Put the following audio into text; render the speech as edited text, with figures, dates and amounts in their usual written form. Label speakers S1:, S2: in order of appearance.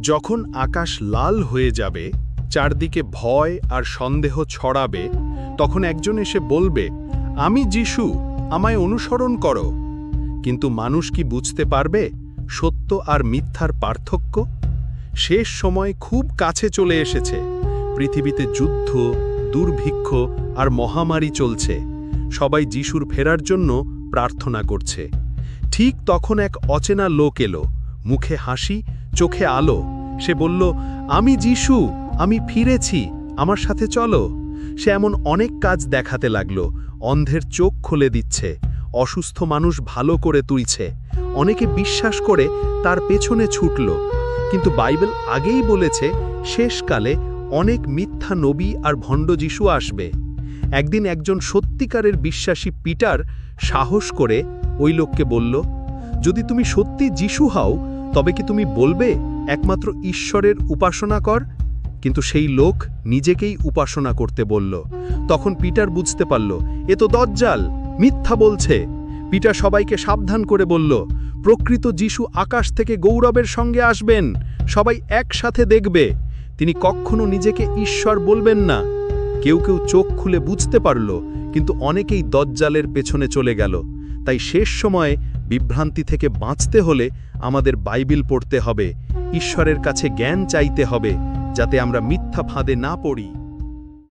S1: যখন আকাশ লাল হয়ে যাবে, চারদিকে ভয় আর সন্দেহ ছড়াবে, তখন একজন এসে বলবে, আমি যিশু, আমায় অনুসরণ করো। কিন্তু মানুষ কি বুঝতে পারবে সত্য আর মিথ্যার পার্থক্য? শেষ সময় খুব কাছে চলে এসেছে। পৃথিবীতে যুদ্ধ, দুর্ভিক্ষ আর মহামারী চলছে। সবাই যিশুর ফেরার জন্য প্রার্থনা করছে। ঠিক তখন এক অচেনা লোক এলো, মুখে হাসি, চোখে আলো। সে বলল, আমি যিশু, আমি ফিরেছি, আমার সাথে চলো। সে এমন অনেক কাজ দেখাতে লাগলো। অন্ধের চোখ খুলে দিচ্ছে, অসুস্থ মানুষ ভালো করে তুলছে। অনেকে বিশ্বাস করে তার পেছনে ছুটল। কিন্তু বাইবেল আগেই বলেছে শেষকালে অনেক মিথ্যা নবী আর ভণ্ড যিশু আসবে। একদিন একজন সত্যিকারের বিশ্বাসী পিটার সাহস করে ওই লোককে বলল, যদি তুমি সত্যি যিশু হও, তবে কি তুমি বলবে একমাত্র ঈশ্বরের উপাসনা কর? কিন্তু সেই লোক নিজেকেই উপাসনা করতে বলল। তখন পিটার বুঝতে পারল, এ তো দজ্জাল, মিথ্যা বলছে। পিটার সবাইকে সাবধান করে বলল, প্রকৃত যিশু আকাশ থেকে গৌরবের সঙ্গে আসবেন, সবাই একসাথে দেখবে। তিনি কখনো নিজেকে ঈশ্বর বলবেন না। কেউ কেউ চোখ খুলে বুঝতে পারল, কিন্তু অনেকেই দজ্জালের পেছনে চলে গেল। তাই শেষ সময়ে বিভ্রান্তি থেকে বাঁচতে হলে আমাদের বাইবেল পড়তে হবে, ঈশ্বরের কাছে জ্ঞান চাইতে হবে, যাতে আমরা মিথ্যা ফাঁদে না পড়ি।